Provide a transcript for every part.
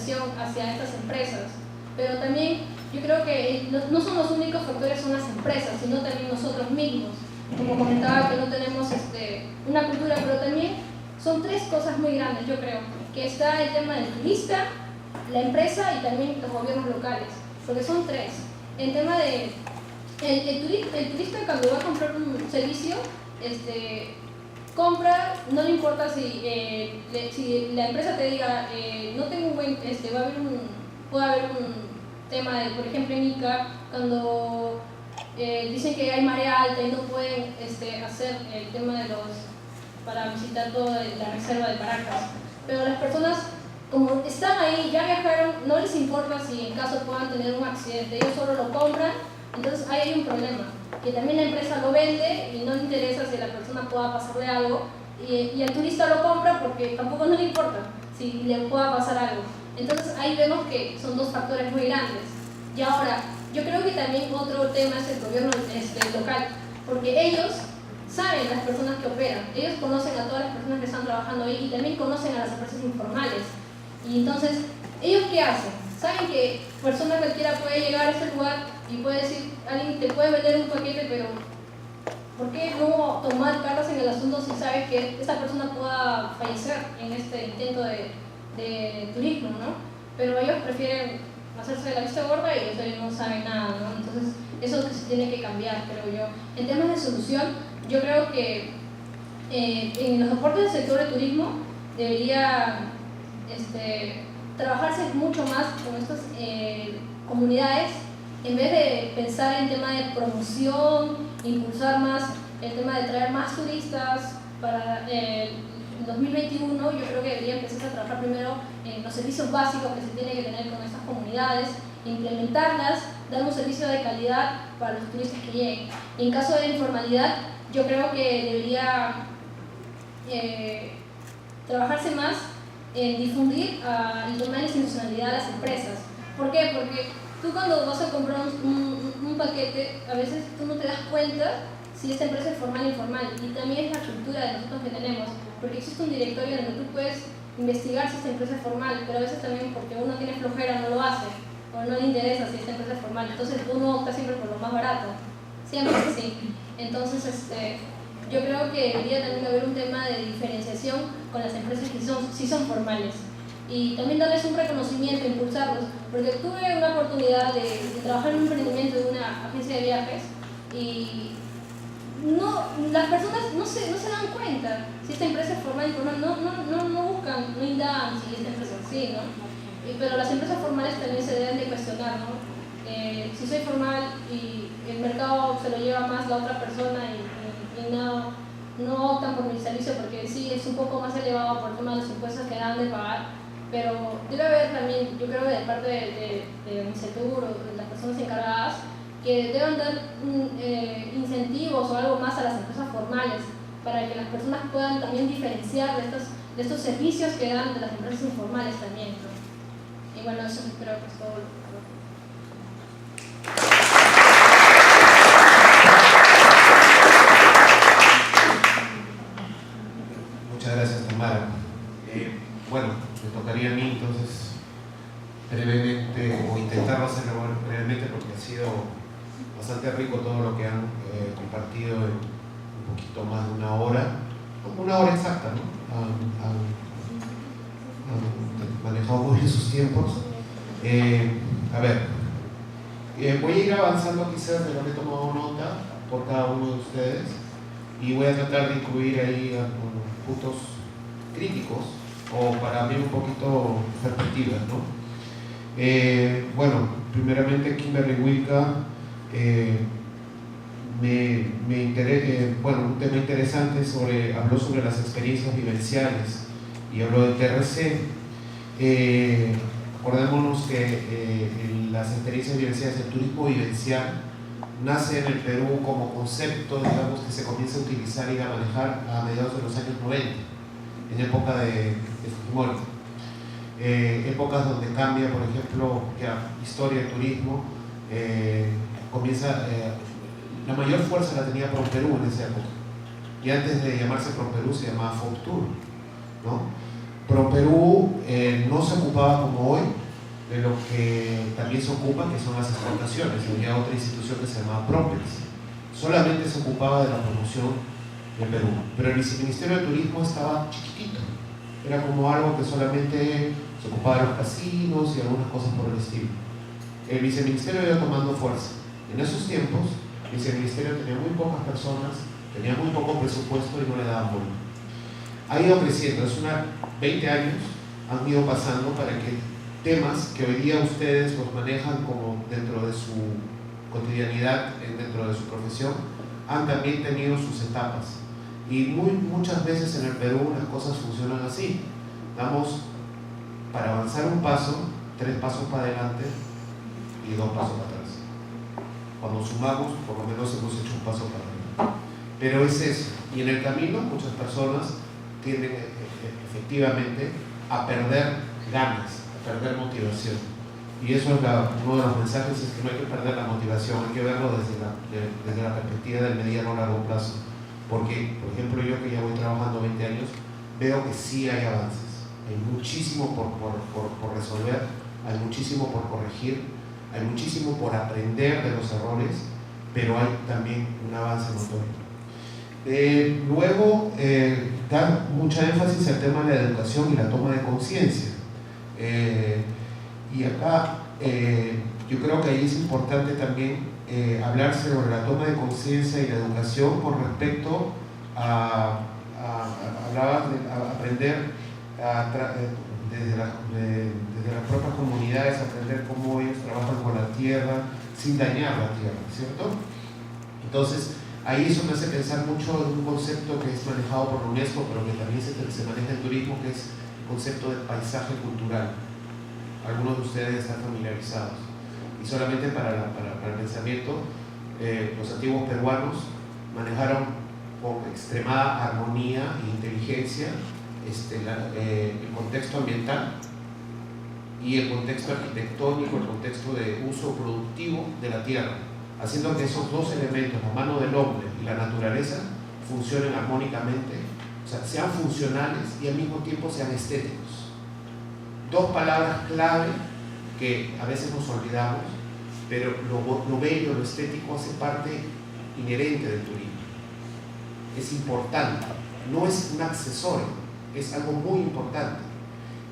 fiscalización hacia estas empresas. Pero también yo creo que no son los únicos factores, son las empresas, sino también nosotros mismos. Como comentaba, que no tenemos una cultura, pero también son tres cosas muy grandes, yo creo, que está el tema del turista, la empresa y también los gobiernos locales, porque son tres. El tema de el turista, cuando va a comprar un servicio, compra, no le importa si la empresa te diga no tengo un buen, puede haber un tema de, por ejemplo, en Ica, cuando dicen que hay marea alta y no pueden hacer el tema de para visitar toda la reserva de Paracas, pero las personas, como están ahí, ya viajaron, no les importa si en caso puedan tener un accidente, ellos solo lo compran. Entonces ahí hay un problema, que también la empresa lo vende y no le interesa si la persona pueda pasarle algo, y el turista lo compra porque tampoco no le importa si le pueda pasar algo. Entonces ahí vemos que son dos factores muy grandes. Y ahora, yo creo que también otro tema es el gobierno local, porque ellos saben las personas que operan, ellos conocen a todas las personas que están trabajando ahí y también conocen a las empresas informales. Y entonces, ¿ellos qué hacen? Saben que persona cualquiera puede llegar a ese lugar y puede decir, alguien te puede vender un paquete, pero ¿por qué no tomar cartas en el asunto si sabes que esta persona pueda fallecer en este intento de turismo, ¿no? Pero ellos prefieren hacerse de la vista gorda y ellos no saben nada, ¿no? Entonces, eso es lo que se tiene que cambiar, creo yo. En temas de solución, yo creo que en los aportes del sector de turismo debería trabajarse mucho más con estas comunidades, en vez de pensar en tema de promoción, impulsar más el tema de traer más turistas para el 2021. Yo creo que debería empezar a trabajar primero en los servicios básicos que se tienen que tener con estas comunidades, implementarlas, dar un servicio de calidad para los turistas que lleguen. En caso de informalidad, yo creo que debería trabajarse más en difundir y tomar institucionalidad a las empresas. ¿Por qué? Porque tú cuando vas a comprar un paquete, a veces tú no te das cuenta si esta empresa es formal o informal, y también es la cultura de nosotros que tenemos, porque existe un directorio donde tú puedes investigar si esta empresa es formal, pero a veces también porque uno tiene flojera no lo hace, o no le interesa si esta empresa es formal, entonces uno opta siempre por lo más barato, siempre es así. Entonces yo creo que debería también haber un tema de diferenciación con las empresas que sí son formales, y también darles un reconocimiento, impulsarlos, porque tuve una oportunidad de trabajar en un emprendimiento de una agencia de viajes y las personas no se dan cuenta si esta empresa es formal o informal, no buscan, no indagan si esta empresa es así, ¿no? Pero las empresas formales también se deben de cuestionar, ¿no? Si soy formal y el mercado se lo lleva más la otra persona y no optan por mi servicio porque sí es un poco más elevado por el tema de los impuestos que dan de pagar, pero debe haber también, yo creo que de parte de Misetur o de las personas encargadas, que deban dar incentivos o algo más a las empresas formales para que las personas puedan también diferenciar de estos servicios que dan de las empresas informales también, ¿no? Y bueno, eso creo que es todo lo que... Muchas gracias, Tamara. Bueno, me tocaría a mí entonces brevemente, o intentarlo hacerlo brevemente porque ha sido bastante rico todo lo que han compartido en un poquito más de una hora exacta, ¿no? Han manejado muy bien sus tiempos. A ver, voy a ir avanzando quizás de lo que he tomado nota por cada uno de ustedes y voy a tratar de incluir ahí algunos puntos críticos o para abrir un poquito perspectivas, ¿no? Bueno, primeramente Kimberly Wilka un tema interesante habló sobre las experiencias vivenciales y habló del TRC. Acordémonos que las experiencias vivenciales, el turismo vivencial, nace en el Perú como concepto, digamos, que se comienza a utilizar y a manejar a mediados de los años 90, en época de Fujimori. Épocas donde cambia, por ejemplo, historia del turismo, la mayor fuerza la tenía ProPerú en esa época, y antes de llamarse ProPerú se llamaba FOCTUR, ¿no? ProPerú no se ocupaba como hoy de lo que también se ocupa, que son las exportaciones. Había otra institución que se llamaba Propex. Solamente se ocupaba de la promoción de Perú. Pero el Viceministerio de Turismo estaba chiquitito. Era como algo que solamente se ocupaba de los casinos y algunas cosas por el estilo. El Viceministerio iba tomando fuerza. En esos tiempos, el Viceministerio tenía muy pocas personas, tenía muy poco presupuesto y no le daban bola. Ha ido creciendo, 20 años han ido pasando para que temas que hoy día ustedes los manejan como dentro de su cotidianidad, dentro de su profesión, han también tenido sus etapas. Y muchas veces en el Perú las cosas funcionan así. Damos, para avanzar un paso, 3 pasos para adelante y 2 pasos para atrás. Cuando sumamos, por lo menos hemos hecho un paso para adelante. Pero es eso. Y en el camino muchas personas tienden efectivamente a perder ganas, a perder motivación. Y eso es uno de los mensajes, es que no hay que perder la motivación, hay que verlo desde la perspectiva del mediano o largo plazo. Porque, por ejemplo, yo que ya voy trabajando 20 años, veo que sí hay avances. Hay muchísimo por resolver, hay muchísimo por corregir, hay muchísimo por aprender de los errores, pero hay también un avance notorio. Luego, dar mucha énfasis al tema de la educación y la toma de conciencia. Y acá yo creo que ahí es importante también hablar sobre la toma de conciencia y la educación con respecto a aprender desde las propias comunidades, aprender cómo ellos trabajan con la tierra sin dañar la tierra, ¿cierto? Entonces, ahí eso me hace pensar mucho en un concepto que es manejado por la UNESCO, pero que también se maneja en turismo, que es el concepto de paisaje cultural. Algunos de ustedes están familiarizados. Y solamente para el pensamiento, los antiguos peruanos manejaron con extremada armonía e inteligencia el contexto ambiental y el contexto arquitectónico, el contexto de uso productivo de la tierra, haciendo que esos dos elementos, la mano del hombre y la naturaleza, funcionen armónicamente, o sea, sean funcionales y al mismo tiempo sean estéticos. 2 palabras clave que a veces nos olvidamos, pero lo bello, lo estético hace parte inherente del turismo. Es importante, no es un accesorio, es algo muy importante.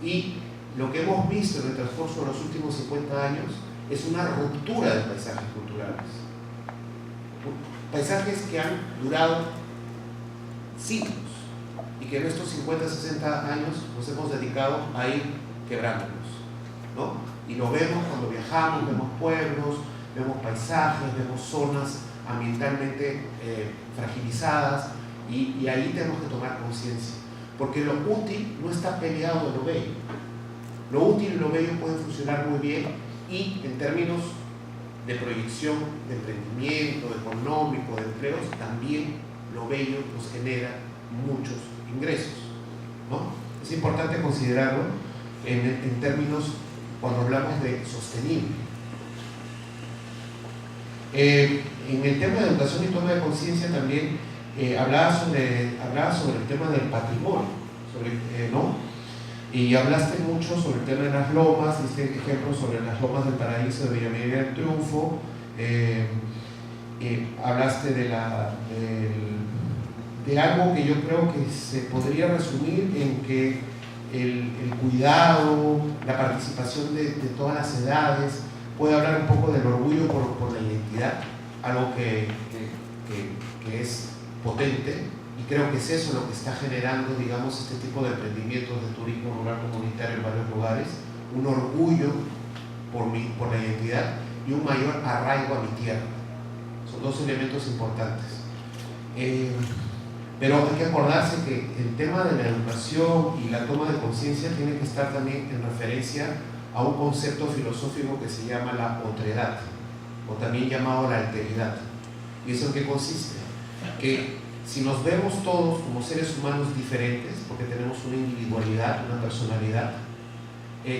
Y lo que hemos visto en el transcurso de los últimos 50 años es una ruptura de paisajes culturales. Paisajes que han durado siglos y que en estos 50, 60 años nos hemos dedicado a ir quebrándolos, ¿no? Y lo vemos cuando viajamos, vemos pueblos, vemos paisajes, vemos zonas ambientalmente fragilizadas y ahí tenemos que tomar conciencia, porque lo útil no está peleado de lo bello. Lo útil y lo bello pueden funcionar muy bien y en términos de proyección, de emprendimiento, económico, de empleos, también lo bello nos genera muchos ingresos, ¿no? Es importante considerarlo en términos cuando hablamos de sostenible. En el tema de educación y toma de conciencia también hablaba sobre el tema del patrimonio, ¿no? Y hablaste mucho sobre el tema de las lomas, este ejemplo sobre las lomas del Paraíso de Villa María del Triunfo, hablaste de algo que yo creo que se podría resumir en que el cuidado, la participación de todas las edades, puede hablar un poco del orgullo por la identidad, algo que es potente, y creo que es eso lo que está generando, digamos, este tipo de emprendimientos de turismo rural comunitario en varios lugares, un orgullo por la identidad y un mayor arraigo a mi tierra. Son 2 elementos importantes. Pero hay que acordarse que el tema de la educación y la toma de conciencia tiene que estar también en referencia a un concepto filosófico que se llama la otredad, o también llamado la alteridad. ¿Y eso en qué consiste? Que si nos vemos todos como seres humanos diferentes, porque tenemos una individualidad, una personalidad,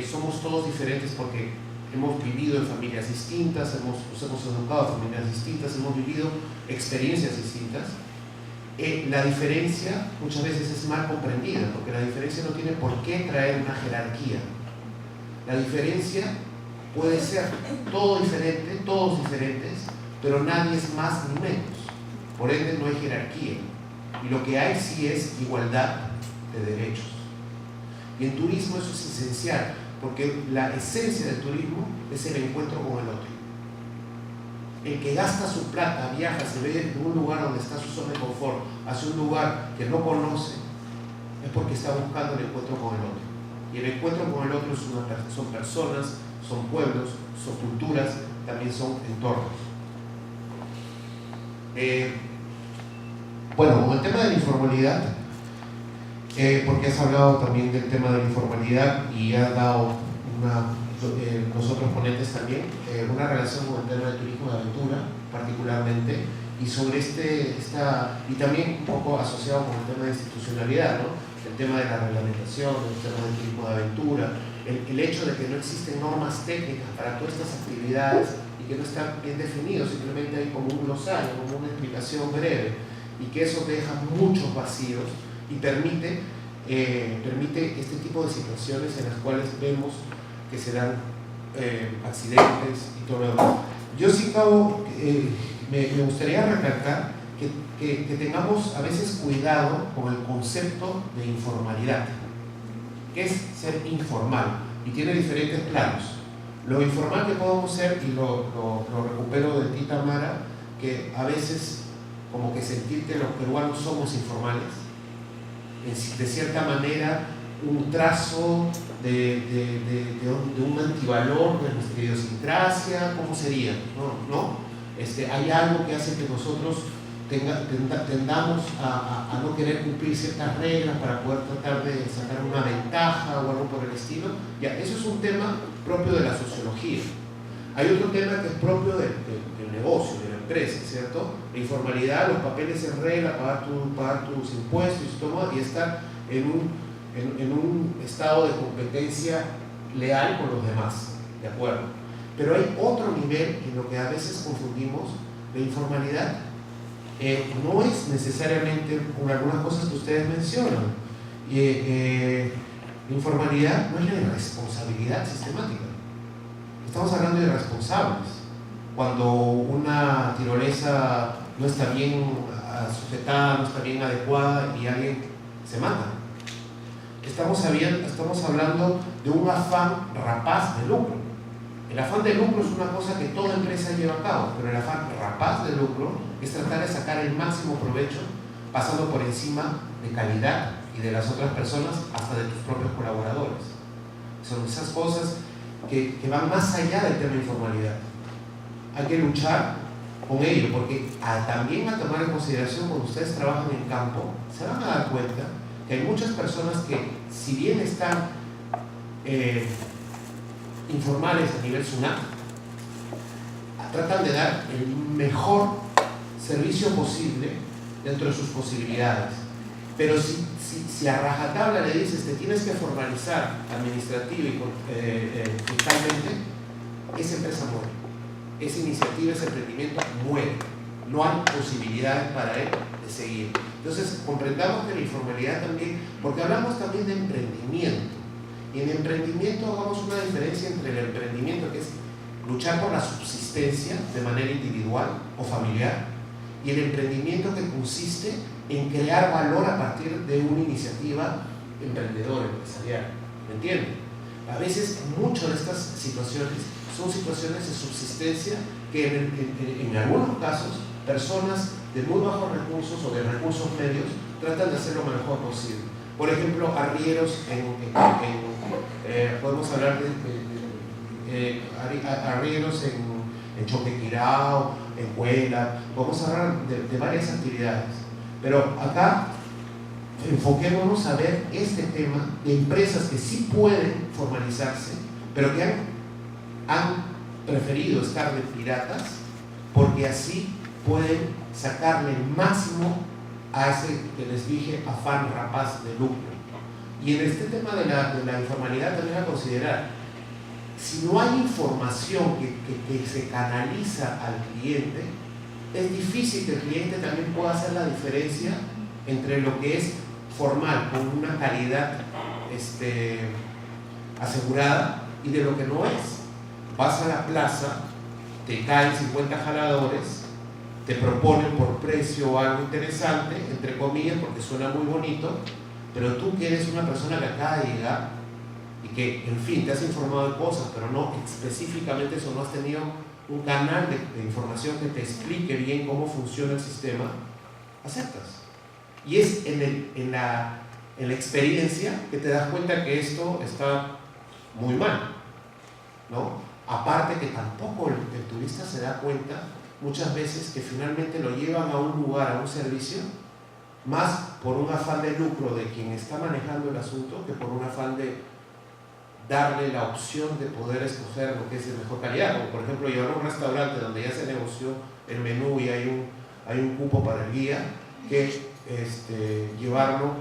somos todos diferentes porque hemos vivido en familias distintas, nos hemos educado en familias distintas, hemos vivido experiencias distintas, la diferencia muchas veces es mal comprendida, porque la diferencia no tiene por qué traer una jerarquía. La diferencia puede ser todo diferente, todos diferentes, pero nadie es más ni menos. Por ende no hay jerarquía. Y lo que hay sí es igualdad de derechos. Y en turismo eso es esencial, porque la esencia del turismo es el encuentro con el otro. El que gasta su plata, viaja, se ve de un lugar donde está su zona de confort hacia un lugar que no conoce, es porque está buscando el encuentro con el otro. Y el encuentro con el otro son personas, son pueblos, son culturas, también son entornos. Bueno, con el tema de la informalidad, porque has hablado también del tema de la informalidad y has dado los otros ponentes también, una relación con el tema del turismo de aventura, particularmente, y sobre y también un poco asociado con el tema de institucionalidad, ¿no? El tema de la reglamentación, el tema del turismo de aventura, el hecho de que no existen normas técnicas para todas estas actividades y que no están bien definidos, simplemente hay como un glosario, como una explicación breve, y que eso deja muchos vacíos y permite este tipo de situaciones en las cuales vemos que se dan accidentes y todo lo demás. Yo sí me gustaría recalcar que tengamos a veces cuidado con el concepto de informalidad, que es ser informal, y tiene diferentes planos. Lo informal que podemos ser, y lo recupero de ti, Tamara, que a veces como que sentir que los peruanos somos informales, de cierta manera un trazo de un antivalor de nuestra idiosincrasia, ¿cómo sería? ¿No? Hay algo que hace que nosotros tendamos a no querer cumplir ciertas reglas para poder tratar de sacar una ventaja o algo por el estilo. Ya, eso es un tema propio de la sociología. Hay otro tema que es propio del negocio, de la empresa, ¿cierto? La informalidad, los papeles en regla, pagar tus impuestos y estar en un estado de competencia leal con los demás, ¿de acuerdo? Pero hay otro nivel en lo que a veces confundimos. La informalidad no es necesariamente con algunas cosas que ustedes mencionan. La informalidad no es la irresponsabilidad sistemática. Estamos hablando de irresponsables. Cuando una tirolesa no está bien sujetada, no está bien adecuada y alguien se mata. Estamos hablando de un afán rapaz de lucro. El afán de lucro es una cosa que toda empresa lleva a cabo, pero el afán rapaz de lucro es tratar de sacar el máximo provecho pasando por encima de calidad y de las otras personas, hasta de tus propios colaboradores. Son esas cosas que van más allá del tema de informalidad. Hay que luchar con ello, porque también a tomar en consideración cuando ustedes trabajan en campo, se van a dar cuenta que hay muchas personas que, si bien están informales a nivel SUNAT, tratan de dar el mejor servicio posible dentro de sus posibilidades. Pero si a rajatabla le dices que tienes que formalizar administrativo y fiscalmente, esa empresa muere. Esa iniciativa, ese emprendimiento muere. No hay posibilidades para él de seguir. Entonces, comprendamos que la informalidad también, porque hablamos también de emprendimiento. Y en emprendimiento hagamos una diferencia entre el emprendimiento, que es luchar por la subsistencia de manera individual o familiar, y el emprendimiento que consiste en crear valor a partir de una iniciativa emprendedora, empresarial. ¿Me entienden? A veces muchas de estas situaciones son situaciones de subsistencia que en algunos casos personas de muy bajos recursos o de recursos medios tratan de hacer lo mejor posible. Por ejemplo, arrieros podemos hablar de arrieros en Choquequirao, en Huela, podemos hablar de varias actividades. Pero acá enfoquémonos a ver este tema de empresas que sí pueden formalizarse, pero que han preferido estar de piratas, porque así pueden sacarle el máximo a ese que les dije afán rapaz de lucro. Y en este tema de la informalidad también a considerar, si no hay información que se canaliza al cliente, es difícil que el cliente también pueda hacer la diferencia entre lo que es formal, con una calidad asegurada, y de lo que no es. Vas a la plaza, te caen 50 jaladores, te proponen por precio algo interesante, entre comillas, porque suena muy bonito, pero tú que eres una persona que acaba de llegar y que, en fin, te has informado de cosas, pero no específicamente eso, no has tenido un canal de información que te explique bien cómo funciona el sistema, aceptas. Y es en la experiencia que te das cuenta que esto está muy mal, ¿no? Aparte que tampoco el turista se da cuenta muchas veces que finalmente lo llevan a un lugar, a un servicio, más por un afán de lucro de quien está manejando el asunto que por un afán de darle la opción de poder escoger lo que es de mejor calidad, como por ejemplo llevar a un restaurante donde ya se negoció el menú y hay un cupo para el guía, que llevarlo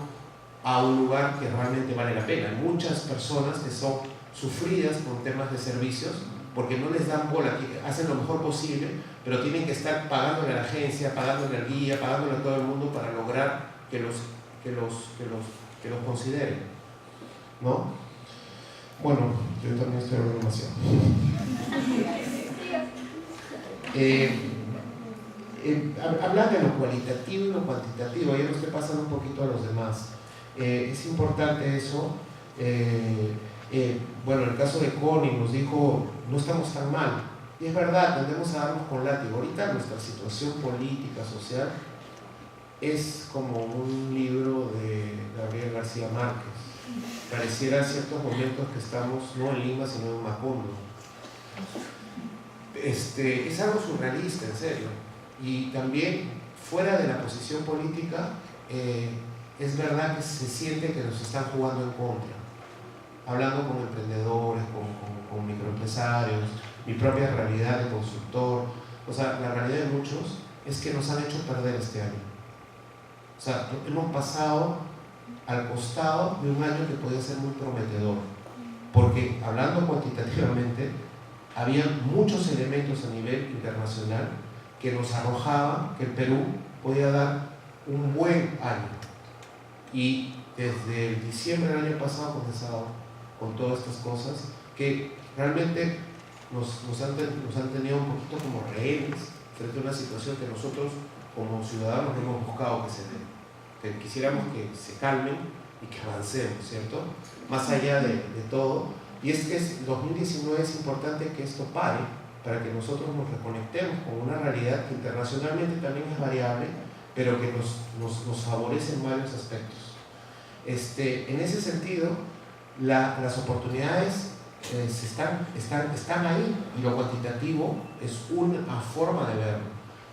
a un lugar que realmente vale la pena. Hay muchas personas que son sufridas con temas de servicios porque no les dan bola, hacen lo mejor posible, pero tienen que estar pagándole a la agencia, pagándole al guía, pagándole a todo el mundo para lograr que los consideren, ¿no? Bueno, yo también estoy hablando demasiado. Hablar de lo cualitativo y lo cuantitativo, ya lo estoy pasando un poquito a los demás. Es importante eso. Bueno, en el caso de Connie nos dijo, no estamos tan mal. Y es verdad, tendemos a darnos con látigo. Ahorita nuestra situación política, social, es como un libro de Gabriel García Márquez. Pareciera ciertos momentos que estamos no en Lima, sino en Macondo. Es algo surrealista, en serio. Y también, fuera de la posición política, es verdad que se siente que nos están jugando en contra. Hablando con emprendedores, con microempresarios, mi propia realidad de constructor, o sea, la realidad de muchos es que nos han hecho perder este año. O sea, hemos pasado al costado de un año que podía ser muy prometedor, porque hablando cuantitativamente, había muchos elementos a nivel internacional que nos arrojaban que el Perú podía dar un buen año. Y desde el diciembre del año pasado comenzado con todas estas cosas que realmente nos han tenido un poquito como rehenes frente a una situación que nosotros como ciudadanos no hemos buscado que se dé, que quisiéramos que se calmen y que avancemos, ¿cierto? Más allá de todo. Y es que 2019 es importante que esto pare para que nosotros nos reconectemos con una realidad que internacionalmente también es variable, pero que nos favorece en varios aspectos. En ese sentido, las oportunidades están ahí, y lo cuantitativo es una forma de verlo.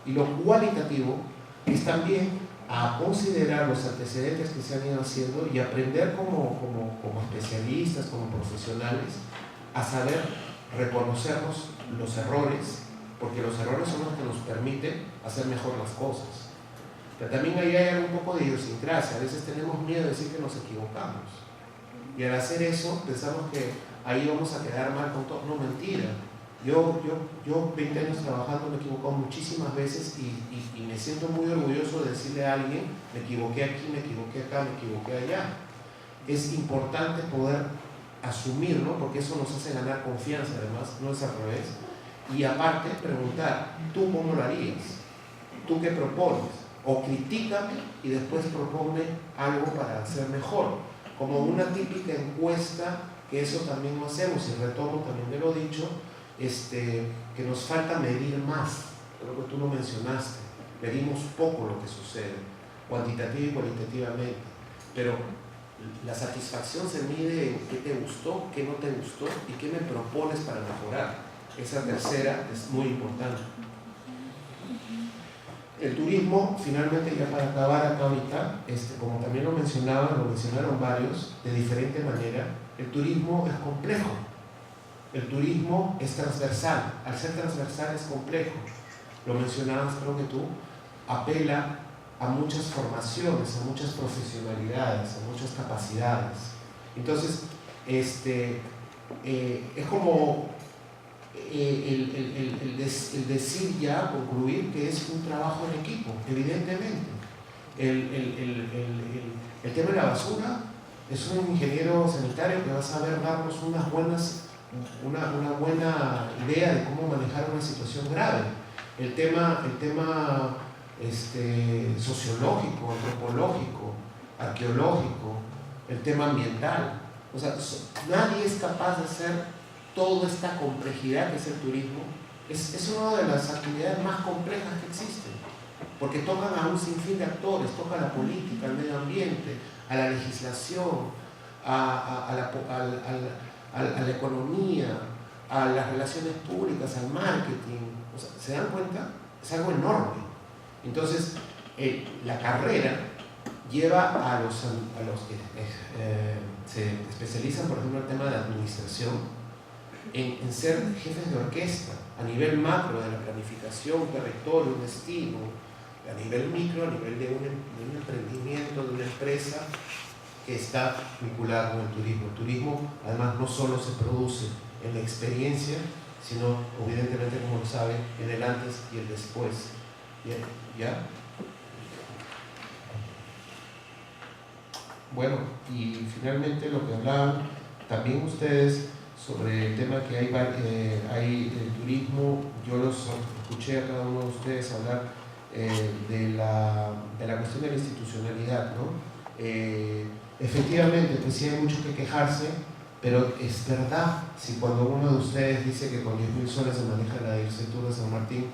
Y lo cualitativo es también a considerar los antecedentes que se han ido haciendo y aprender como especialistas, como profesionales, a saber reconocernos los errores, porque los errores son los que nos permiten hacer mejor las cosas. Pero también ahí hay un poco de idiosincrasia. A veces tenemos miedo de decir que nos equivocamos. Y al hacer eso, pensamos que ahí vamos a quedar mal con todo. No, mentira. Yo 20 años trabajando, me he equivocado muchísimas veces y me siento muy orgulloso de decirle a alguien, me equivoqué aquí, me equivoqué acá, me equivoqué allá. Es importante poder asumirlo, porque eso nos hace ganar confianza, además, no es al revés. Y aparte, preguntar, ¿tú cómo lo harías? ¿Tú qué propones? O critícame y después propone algo para hacer mejor. Como una típica encuesta, que eso también lo hacemos, y retomo también de lo dicho, que nos falta medir más. Creo que tú lo mencionaste. Medimos poco lo que sucede, cuantitativa y cualitativamente. Pero la satisfacción se mide en qué te gustó, qué no te gustó y qué me propones para mejorar. Esa tercera es muy importante. El turismo, finalmente, ya para acabar acá ahorita, como también lo mencionaron varios, de diferente manera, el turismo es complejo. El turismo es transversal. Al ser transversal es complejo. Lo mencionabas, creo que tú, apela a muchas formaciones, a muchas profesionalidades, a muchas capacidades. Entonces, es como el decir ya, concluir que es un trabajo en equipo, evidentemente. El tema de la basura es un ingeniero sanitario que va a saber darnos una buena idea de cómo manejar una situación grave. El tema sociológico, antropológico, arqueológico, el tema ambiental. O sea, nadie es capaz de hacer toda esta complejidad que es el turismo. Es una de las actividades más complejas que existen, porque tocan a un sinfín de actores, toca a la política, al medio ambiente, a la legislación, a la economía, a las relaciones públicas, al marketing. O sea, ¿se dan cuenta? Es algo enorme. Entonces, la carrera lleva a los que se especializan, por ejemplo, en el tema de administración, en ser jefes de orquesta, a nivel macro de la planificación, un territorio, un destino, a nivel micro, a nivel de un emprendimiento, de una empresa que está vinculada con el turismo. El turismo, además, no solo se produce en la experiencia, sino, evidentemente, como lo saben, en el antes y el después. Bien, ¿ya? Bueno, y finalmente lo que hablaban también ustedes sobre el tema que hay el turismo. Yo los escuché a cada uno de ustedes hablar de la cuestión de la institucionalidad, ¿no? Efectivamente, pues sí hay mucho que quejarse, pero es verdad, si cuando uno de ustedes dice que con 10.000 soles se maneja la Insetur de San Martín,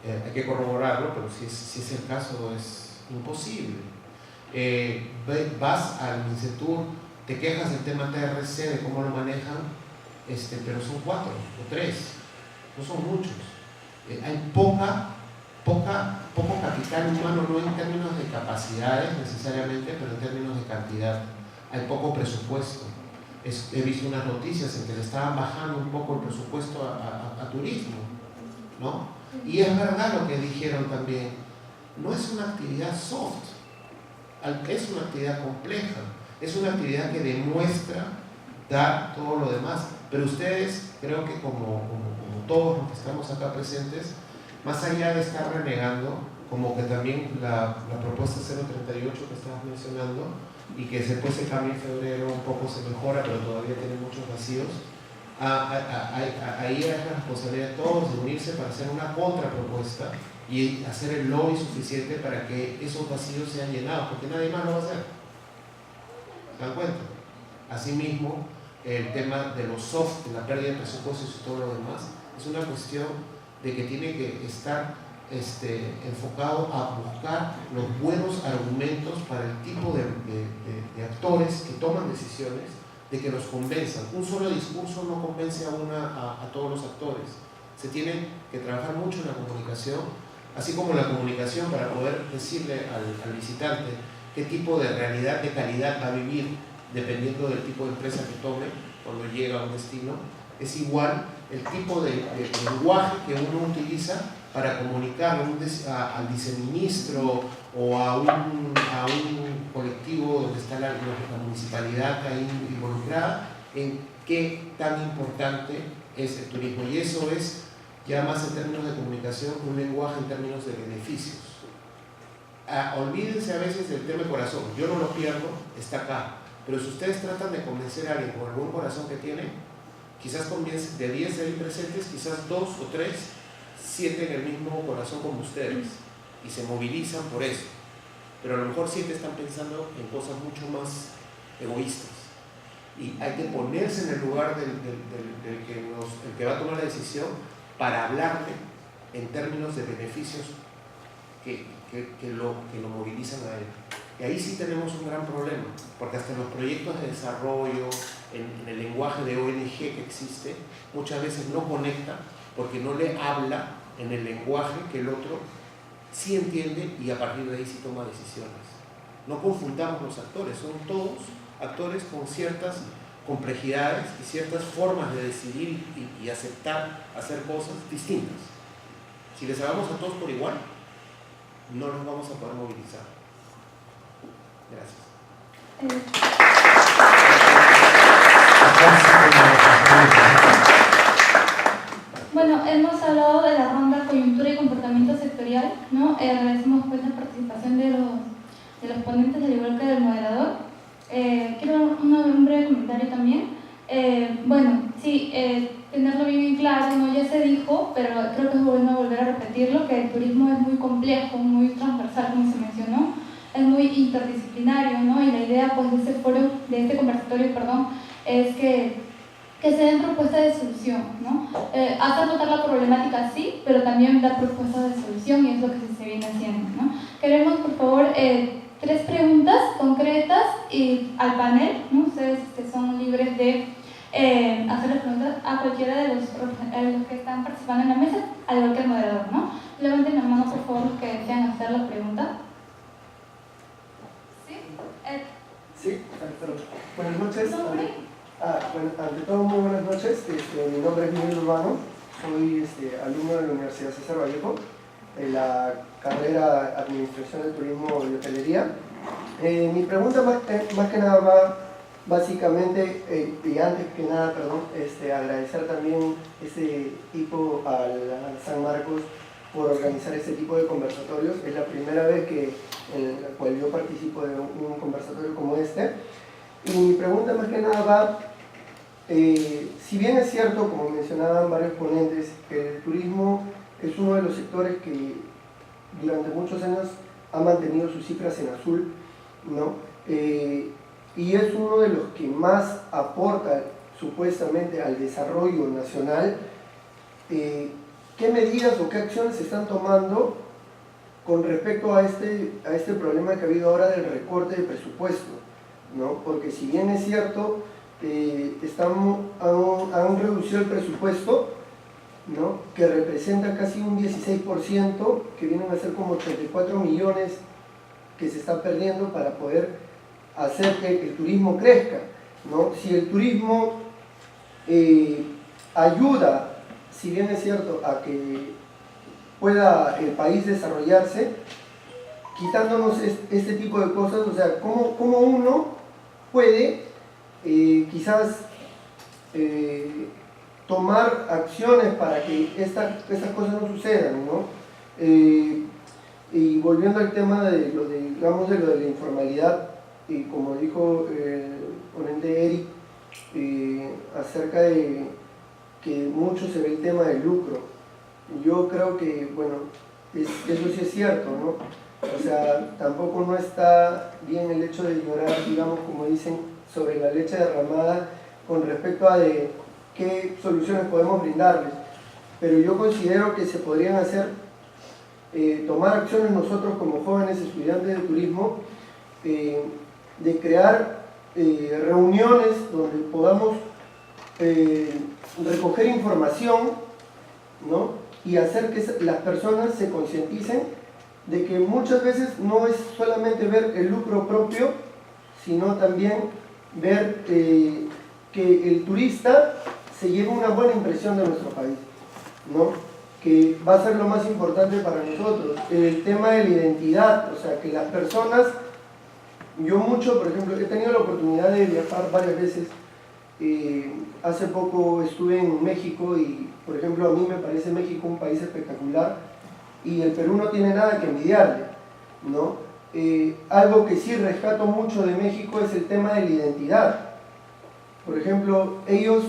hay que corroborarlo, pero si es el caso, es imposible. Vas al Insetur, te quejas del tema TRC, de cómo lo manejan, pero son 4 o 3, no son muchos. Hay poco capital humano, no en términos de capacidades necesariamente, pero en términos de cantidad. Hay poco presupuesto. He visto unas noticias en que le estaban bajando un poco el presupuesto a turismo, ¿no? Y es verdad lo que dijeron también, no es una actividad soft, es una actividad compleja, es una actividad que demuestra dar todo lo demás, pero ustedes, creo que como todos los que estamos acá presentes, más allá de estar renegando, como que también la propuesta 038 que estabas mencionando, y que después se cambia en febrero, un poco se mejora, pero todavía tiene muchos vacíos, ahí es la responsabilidad de todos de unirse para hacer una contrapropuesta y hacer el lobby suficiente para que esos vacíos sean llenados, porque nadie más lo va a hacer. ¿Se dan cuenta? Asimismo, el tema de los soft, de la pérdida de presupuestos y todo lo demás, es una cuestión de que tiene que estar enfocado a buscar los buenos argumentos para el tipo de actores que toman decisiones, de que los convenzan. Un solo discurso no convence a todos los actores. Se tiene que trabajar mucho en la comunicación, así como la comunicación para poder decirle al visitante qué tipo de realidad, de calidad va a vivir dependiendo del tipo de empresa que tome cuando llega a un destino. Es igual el tipo de lenguaje que uno utiliza para comunicar al viceministro o a un colectivo donde está la municipalidad ahí involucrada, en qué tan importante es el turismo. Y eso es ya más en términos de comunicación, un lenguaje en términos de beneficios. Olvídense a veces del tema de corazón, yo no lo pierdo, está acá, pero si ustedes tratan de convencer a alguien con algún corazón que tiene, quizás de 10 ahí presentes, quizás 2 o 3 sienten el mismo corazón como ustedes y se movilizan por eso, pero a lo mejor 7 están pensando en cosas mucho más egoístas, y hay que ponerse en el lugar del que va a tomar la decisión para hablarle en términos de beneficios que lo movilizan a él. Y ahí sí tenemos un gran problema, porque hasta en los proyectos de desarrollo, en el lenguaje de ONG que existe, muchas veces no conecta porque no le habla en el lenguaje que el otro sí entiende, y a partir de ahí sí toma decisiones. No confundamos los actores, son todos actores con ciertas complejidades y ciertas formas de decidir y aceptar hacer cosas distintas. Si les hagamos a todos por igual, no los vamos a poder movilizar. Gracias. claro, ¿no? Ya se dijo, pero creo que es bueno volver a repetirlo, que el turismo es muy complejo, muy transversal, como se mencionó, es muy interdisciplinario, ¿no? Y la idea pues, de este foro, de este conversatorio, perdón, es que se den propuestas de solución, ¿no? Hacer notar la problemática sí, pero también dar propuestas de solución y es lo que se viene haciendo, ¿no? Queremos, por favor, 3 preguntas concretas y al panel, ¿no? Ustedes son libres de hacer las preguntas a cualquiera de los que están participando en la mesa, al igual que el moderador, ¿no? Levanten la mano, por favor, los que desean hacer la pregunta. ¿Sí? Sí, perdón. Buenas noches. Bueno, ante todo, muy buenas noches. Mi nombre es Miguel Urbano, soy alumno de la Universidad César Vallejo, de la carrera Administración de Turismo y Hotelería. Mi pregunta más que nada va básicamente, y antes que nada, perdón, agradecer también ese tipo al San Marcos por organizar este tipo de conversatorios. Es la primera vez en la cual yo participo de un conversatorio como este. Y mi pregunta más que nada va, si bien es cierto, como mencionaban varios ponentes, que el turismo es uno de los sectores que durante muchos años ha mantenido sus cifras en azul, ¿no? Y es uno de los que más aporta supuestamente al desarrollo nacional, ¿qué medidas o qué acciones se están tomando con respecto a este problema que ha habido ahora del recorte de presupuesto, ¿no? Porque si bien es cierto, han reducido el presupuesto, ¿no? Que representa casi un 16%, que vienen a ser como 34 millones que se están perdiendo para poder hacer que el turismo crezca, ¿no? Si el turismo ayuda, si bien es cierto, a que pueda el país desarrollarse, quitándonos este tipo de cosas, o sea, ¿cómo uno puede quizás tomar acciones para que estas cosas no sucedan, ¿no? Y volviendo al tema de lo de la informalidad, y como dijo el ponente Eric, acerca de que mucho se ve el tema del lucro. Yo creo que, bueno, eso sí es cierto, ¿no? O sea, tampoco no está bien el hecho de llorar, digamos, como dicen, sobre la leche derramada con respecto a de qué soluciones podemos brindarles. Pero yo considero que se podrían hacer, tomar acciones nosotros como jóvenes estudiantes de turismo, de crear reuniones donde podamos recoger información, ¿no? Y hacer que las personas se concienticen de que muchas veces no es solamente ver el lucro propio, sino también ver que el turista se lleve una buena impresión de nuestro país, ¿no? Que va a ser lo más importante para nosotros. El tema de la identidad, o sea, que las personas, yo mucho, por ejemplo, he tenido la oportunidad de viajar varias veces. Hace poco estuve en México y, por ejemplo, a mí me parece México un país espectacular y el Perú no tiene nada que envidiarle, ¿no? Algo que sí rescato mucho de México es el tema de la identidad. Por ejemplo, ellos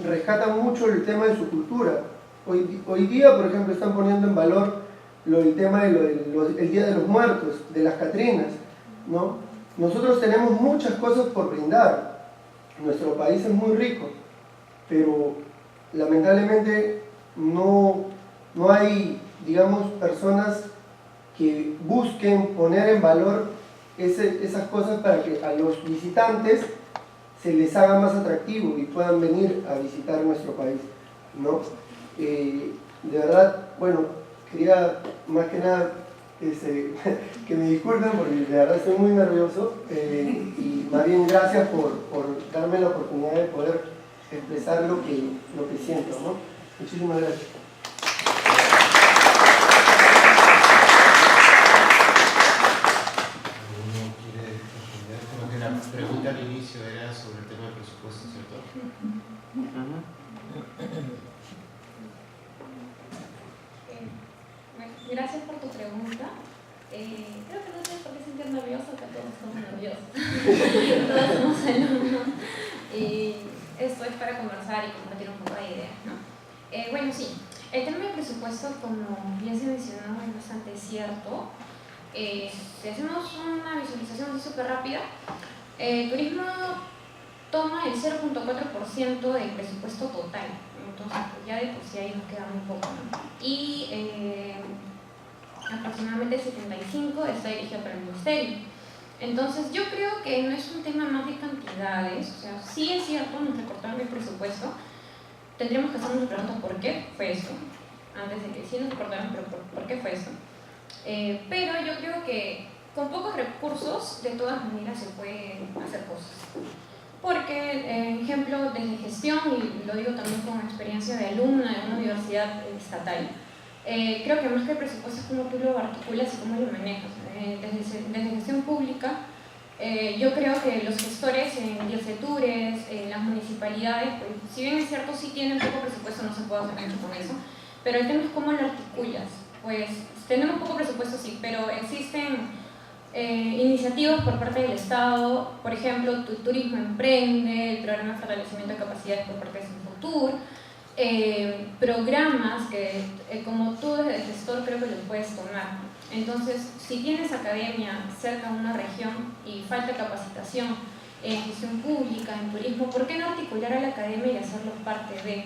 rescatan mucho el tema de su cultura. Hoy día, por ejemplo, están poniendo en valor el tema del Día de los Muertos, de las Catrinas, ¿no? Nosotros tenemos muchas cosas por brindar. Nuestro país es muy rico, pero lamentablemente no hay, digamos, personas que busquen poner en valor esas cosas para que a los visitantes se les haga más atractivo y puedan venir a visitar nuestro país, ¿no? De verdad, bueno, quería más que nada que me disculpen porque de verdad estoy muy nervioso y más bien gracias por darme la oportunidad de poder expresar lo que siento, ¿no? Muchísimas gracias. ¿Alguno quiere responder? Creo que la pregunta al inicio era sobre el tema del presupuesto, ¿cierto? Gracias por tu pregunta. Creo que no tienes por qué sentir nervioso, que todos estamos nerviosos. Todos somos alumnos. Esto es para conversar y compartir un poco de ideas. ¿no? Bueno, sí, el tema del presupuesto, como ya se mencionó, es bastante cierto. Si hacemos una visualización así súper rápida, turismo toma el 0.4% del presupuesto total, entonces pues ya de por sí ahí nos queda muy poco, ¿no? Y aproximadamente el 75% está dirigido para el ministerio. Entonces yo creo que no es un tema más de cantidades, o sea, sí es cierto, nos recortaron el presupuesto, tendríamos que hacernos la pregunta ¿por qué fue eso? Antes de que sí nos recortaron, pero ¿por qué fue eso? Pero yo creo que con pocos recursos de todas maneras se pueden hacer cosas. Porque, ejemplo, desde gestión, y lo digo también con experiencia de alumna de una universidad estatal, creo que más que el presupuesto es como tú lo articulas y cómo lo manejas. Desde gestión pública, yo creo que los gestores en DIRCETURES, en las municipalidades, pues, si bien es cierto, sí tienen poco presupuesto, no se puede hacer mucho con eso, pero el tema es cómo lo articulas. Pues tenemos poco presupuesto, sí, pero existen iniciativas por parte del Estado, por ejemplo, Turismo Emprende, el programa de fortalecimiento de capacidades por parte de Sinfotur, programas que como tú desde gestor creo que los puedes tomar. Entonces, si tienes academia cerca de una región y falta capacitación en gestión pública, en turismo, ¿por qué no articular a la academia y hacerlo parte de?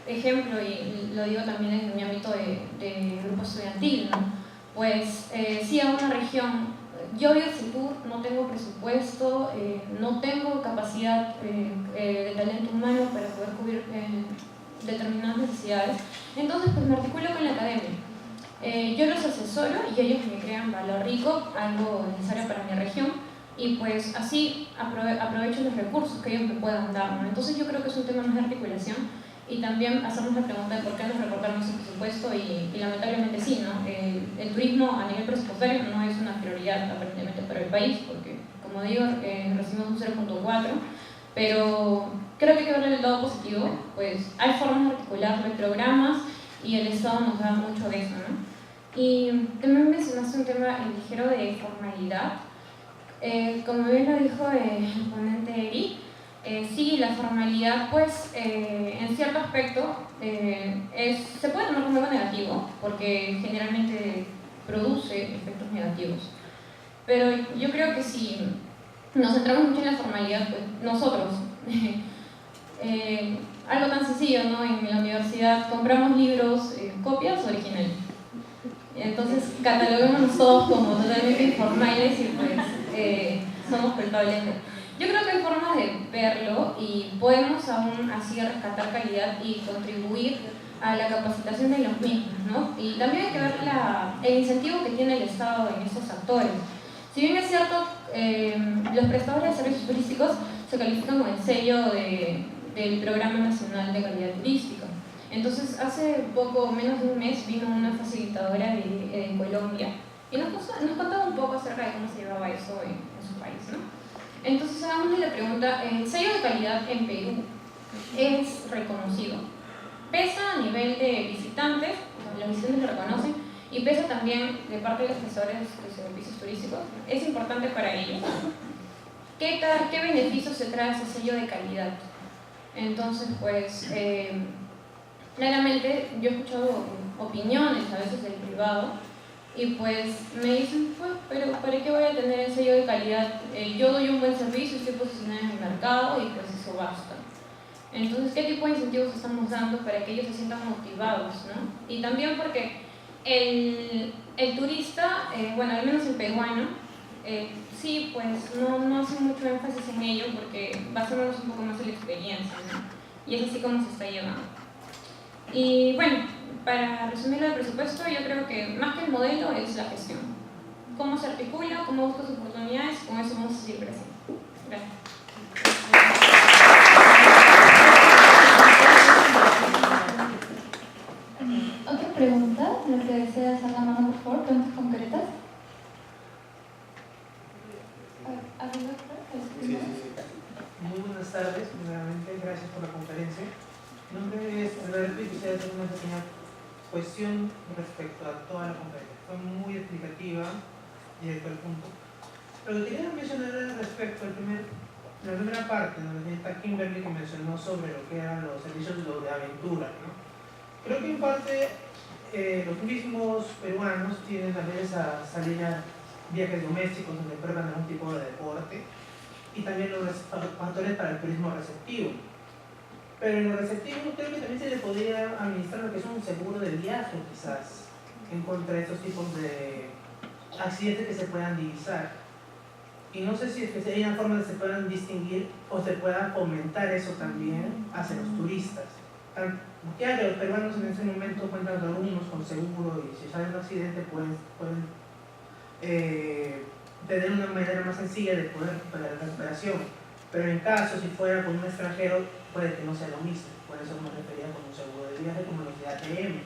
Ejemplo, y lo digo también en mi ámbito de grupo estudiantil, ¿no? Pues si a una región, yo vivo en Sinfotur, no tengo presupuesto, no tengo capacidad de talento humano para poder cubrir determinadas necesidades, entonces pues me articulo con la academia. Yo los asesoro y ellos me crean valor rico, algo necesario para mi región, y pues así aprovecho los recursos que ellos me puedan dar, ¿no? Entonces yo creo que es un tema más de articulación y también hacernos la pregunta de por qué nos recortaron ese presupuesto y lamentablemente sí, ¿no? El turismo a nivel presupuestario no es una prioridad aparentemente para el país porque, como digo, recibimos un 0.4%, pero creo que hay que ver el lado positivo, pues hay formas de articular, hay programas y el Estado nos da mucho de eso, ¿no? Y también mencionaste un tema ligero de formalidad. Como bien lo dijo el ponente Eri, sí, la formalidad, pues, en cierto aspecto, se puede tomar como algo negativo, porque generalmente produce efectos negativos. Pero yo creo que si nos centramos mucho en la formalidad, pues nosotros, algo tan sencillo, ¿no? En la universidad compramos libros, copias originales. Entonces cataloguémonos todos como totalmente informales y pues somos culpables. Yo creo que hay formas de verlo y podemos aún así rescatar calidad y contribuir a la capacitación de los mismos, ¿no? Y también hay que ver el incentivo que tiene el Estado en estos actores. Si bien es cierto, los prestadores de servicios turísticos se califican con el sello del Programa Nacional de Calidad Turística. Entonces, hace poco, menos de un mes, vino una facilitadora de Colombia y nos contaba un poco acerca de cómo se llevaba eso en su país, ¿no? Entonces, hagamos la pregunta, ¿el sello de calidad en Perú es reconocido? ¿Pesa a nivel de visitantes? Los visitantes lo reconocen, y pesa también de parte de los prestadores de servicios turísticos. ¿Es importante para ellos? ¿Qué beneficios se trae ese sello de calidad? Entonces, pues, claramente yo he escuchado opiniones a veces del privado y pues me dicen, pues, pero ¿para qué voy a tener el sello de calidad? Yo doy un buen servicio, estoy posicionada en el mercado y pues eso basta. Entonces, ¿qué tipo de incentivos estamos dando para que ellos se sientan motivados, ¿no? Y también porque el turista, bueno, al menos el peruano, sí, pues no hace mucho énfasis en ello porque basándonos un poco más en la experiencia, ¿no? Y es así como se está llevando. Y bueno, para resumir lo del presupuesto, yo creo que más que el modelo es la gestión. Cómo se articula, cómo buscas oportunidades, con eso vamos a seguir creciendo. Gracias. ¿Otra pregunta? Lo que desea hacer la mano, por favor, preguntas concretas. Muy buenas tardes, primeramente, gracias por la conferencia. Mi nombre es Alberto y quisiera hacer una pequeña cuestión respecto a toda la conferencia. Fue muy explicativa y directo al punto. Pero quería mencionar respecto al primer En la primera parte, donde está Kimberly, que mencionó sobre lo que eran los servicios de aventura, ¿no? Creo que en parte los mismos peruanos tienen también esa salida, viajes domésticos donde prueban algún tipo de deporte, y también los factores para el turismo receptivo. Pero en lo receptivo creo que también se le podría administrar lo que es un seguro de viaje, quizás, en contra de estos tipos de accidentes que se puedan divisar. Y no sé si es que hay una forma de que se puedan distinguir o se pueda fomentar eso también hacia los turistas. Ya que los peruanos en ese momento cuentan con algunos con seguro y si sale un accidente pueden tener una manera más sencilla de poder recuperar la recuperación. Pero en caso, si fuera con un extranjero, puede que no sea lo mismo. Puede ser una referida con un seguro de viaje como los de ATM.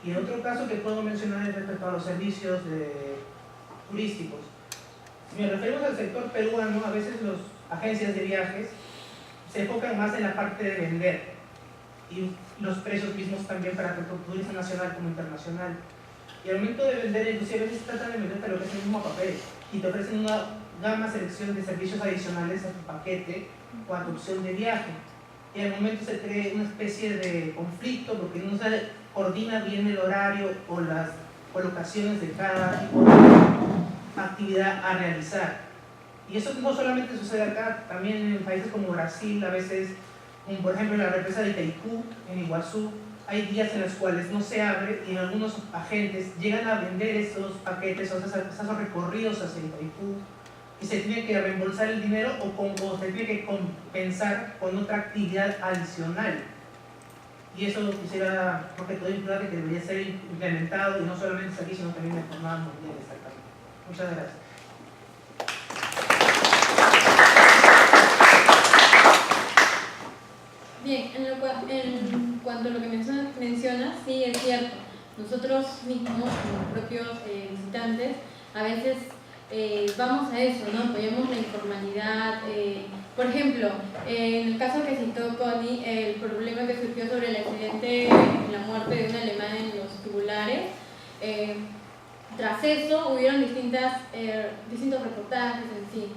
Y el otro caso que puedo mencionar es respecto a los servicios turísticos. Si nos referimos al sector peruano, a veces las agencias de viajes se enfocan más en la parte de vender y los precios mismos también para tanto turismo nacional como internacional. Y al momento de vender, inclusive a veces tratan de venderte lo que es el mismo papel y te ofrecen una gama selección de servicios adicionales a tu paquete o a tu opción de viaje. Y al momento se crea una especie de conflicto porque no se coordina bien el horario o las colocaciones de cada tipo de actividad a realizar. Y eso no solamente sucede acá, también en países como Brasil, a veces, como por ejemplo en la represa de Itaipú, en Iguazú, hay días en los cuales no se abre y algunos agentes llegan a vender esos paquetes o esos recorridos hacia Itaipú y se tiene que reembolsar el dinero o se tiene que compensar con otra actividad adicional. Y eso quisiera, porque todo implica que debería ser implementado y no solamente aquí, sino también de forma mundial. Muchas gracias. Bien, en cuanto a lo que mencionas, sí es cierto. Nosotros mismos, como propios visitantes, a veces vamos a eso, ¿no? Apoyamos la informalidad. Por ejemplo, en el caso que citó Connie, el problema que surgió sobre el accidente, la muerte de un alemán en los tubulares, tras eso hubieron distintos reportajes, en fin.